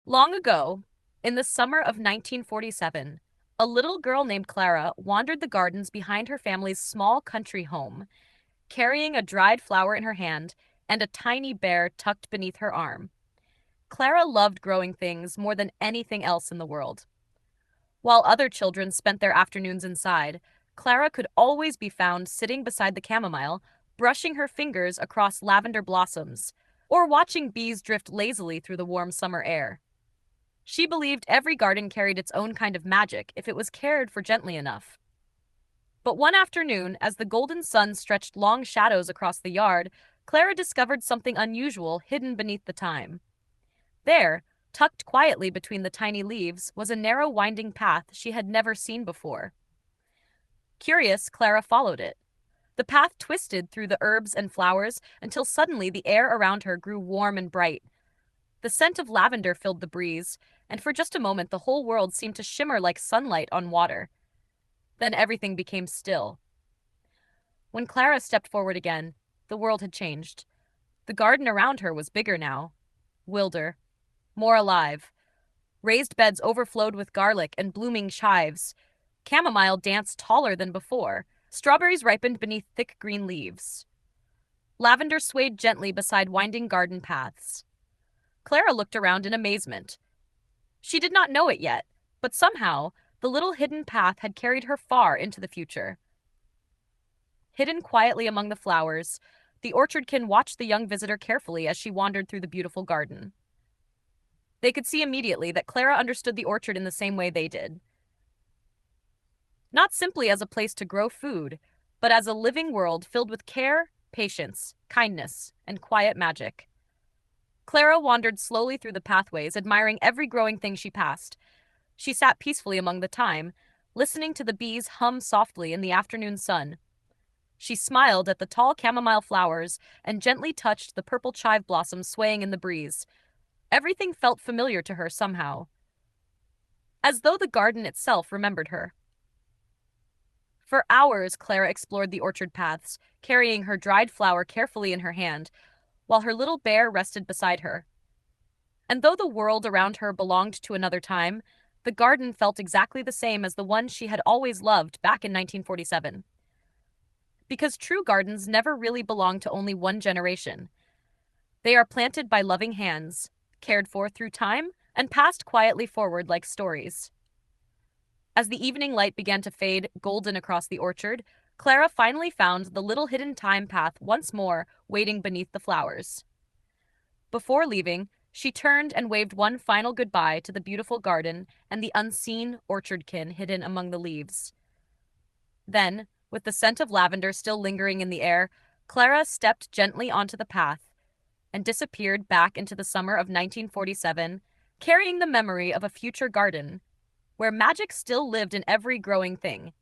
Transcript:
Long ago, in the summer of 1947, a little girl named Clara wandered the gardens behind her family's small country home, carrying a dried flower in her hand and a tiny bear tucked beneath her arm. Clara loved growing things more than anything else in the world. While other children spent their afternoons inside, Clara could always be found sitting beside the chamomile, brushing her fingers across lavender blossoms, or watching bees drift lazily through the warm summer air. She believed every garden carried its own kind of magic if it was cared for gently enough. But one afternoon, as the golden sun stretched long shadows across the yard, Clara discovered something unusual hidden beneath the thyme. There, tucked quietly between the tiny leaves, was a narrow winding path she had never seen before. Curious, Clara followed it. The path twisted through the herbs and flowers until suddenly the air around her grew warm and bright. The scent of lavender filled the breeze, and for just a moment the whole world seemed to shimmer like sunlight on water. Then everything became still. When Clara stepped forward again, the world had changed. The garden around her was bigger now, wilder, more alive. Raised beds overflowed with garlic and blooming chives. Chamomile danced taller than before. Strawberries ripened beneath thick green leaves. Lavender swayed gently beside winding garden paths. Clara looked around in amazement. She did not know it yet, but somehow the little hidden path had carried her far into the future. Hidden quietly among the flowers, the orchardkin watched the young visitor carefully as she wandered through the beautiful garden. They could see immediately that Clara understood the orchard in the same way they did. Not simply as a place to grow food, but as a living world filled with care, patience, kindness, and quiet magic. Clara wandered slowly through the pathways, admiring every growing thing she passed. She sat peacefully among the thyme, listening to the bees hum softly in the afternoon sun. She smiled at the tall chamomile flowers and gently touched the purple chive blossoms swaying in the breeze. Everything felt familiar to her somehow, as though the garden itself remembered her. For hours, Clara explored the orchard paths, carrying her dried flower carefully in her hand, while her little bear rested beside her. And though the world around her belonged to another time, the garden felt exactly the same as the one she had always loved back in 1947. Because true gardens never really belong to only one generation. They are planted by loving hands, cared for through time, and passed quietly forward like stories. As the evening light began to fade golden across the orchard, Clara finally found the little hidden thyme path once more waiting beneath the flowers. Before leaving, she turned and waved one final goodbye to the beautiful garden and the unseen orchardkin hidden among the leaves. Then, with the scent of lavender still lingering in the air, Clara stepped gently onto the path and disappeared back into the summer of 1947, carrying the memory of a future garden where magic still lived in every growing thing.